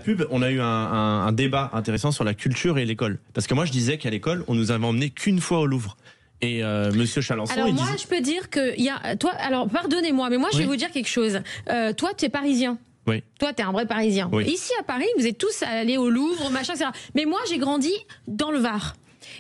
Pub, on a eu un débat intéressant sur la culture et l'école. Parce que moi, je disais qu'à l'école, on nous avait emmenés qu'une fois au Louvre. Et Monsieur Chalençon, alors moi, je peux dire que toi. Alors pardonnez-moi, mais moi, je vais vous dire quelque chose. Toi, tu es parisien. Oui. Toi, t'es un vrai Parisien. Oui. Ici à Paris, vous êtes tous allés au Louvre, machin, etc. Mais moi, j'ai grandi dans le Var.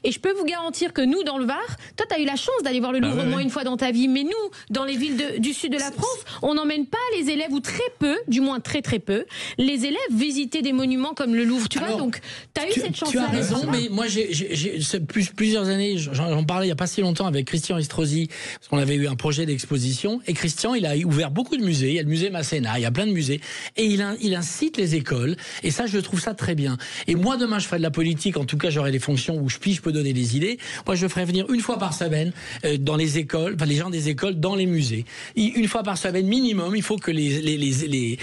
Et je peux vous garantir que nous, dans le Var, toi, tu as eu la chance d'aller voir le Louvre au moins une fois dans ta vie. Mais nous, dans les villes du sud de la France, on n'emmène pas les élèves, ou très peu, du moins très très peu, les élèves visiter des monuments comme le Louvre. Tu vois, donc tu as eu cette chance-là. Tu as raison, mais moi, j'ai plusieurs années, j'en parlais il n'y a pas si longtemps avec Christian Estrosi, parce qu'on avait eu un projet d'exposition. Et Christian, il a ouvert beaucoup de musées. Il y a le musée Masséna, il y a plein de musées. Et il incite les écoles. Et ça, je trouve ça très bien. Et moi, demain, je ferai de la politique. En tout cas, j'aurai des fonctions où je peux donner des idées. Moi, je ferai venir une fois par semaine dans les écoles, enfin les gens des écoles dans les musées. Une fois par semaine minimum, il faut que les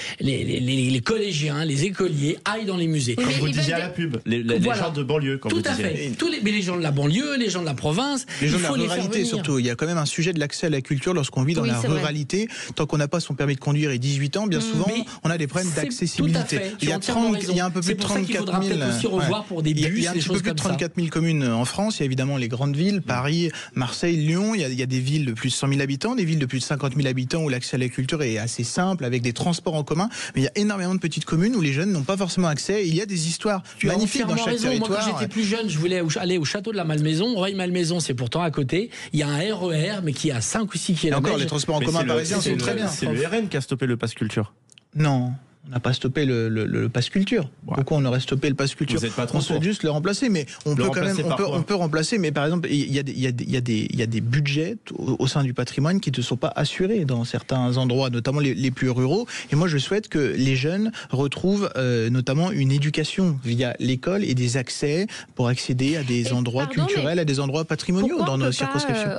collégiens, les écoliers aillent dans les musées. Comme vous disiez à la pub, les gens de banlieue, comme tout vous à disiez. fait. Mais les gens de la banlieue, les gens de la province, les gens de la ruralité surtout. Il y a quand même un sujet de l'accès à la culture lorsqu'on vit dans la ruralité. Tant qu'on n'a pas son permis de conduire et 18 ans, bien souvent, on a des problèmes d'accessibilité. Il y a un peu plus de 34 000. Aussi revoir pour des bus, il y a un petit peu plus de 34 000 communes en France. Il y a évidemment les grandes villes, Paris, Marseille, Lyon. Il y a des villes de plus de 100 000 habitants, des villes de plus de 50 000 habitants où l'accès à la culture est assez simple, avec des transports en commun. Mais il y a énormément de petites communes où les jeunes n'ont pas forcément accès. Il y a des histoires magnifiques dans chaque territoire. Moi, quand j'étais plus jeune, je voulais aller au château de la Malmaison. Rueil-Malmaison, c'est pourtant à côté. Il y a un RER, mais qui a 5 ou 6 kilomètres. Encore, les transports en commun parisiens sont très bien. C'est le RN qui a stoppé le pass culture. Non. On n'a pas stoppé le pass culture. Pourquoi on aurait stoppé le pass culture? On souhaite juste le remplacer, mais on peut quand même, on peut remplacer. Mais par exemple, il y a des budgets au sein du patrimoine qui ne sont pas assurés dans certains endroits, notamment les plus ruraux. Et moi, je souhaite que les jeunes retrouvent notamment une éducation via l'école et des accès pour accéder à des endroits culturels, à des endroits patrimoniaux dans nos circonscriptions.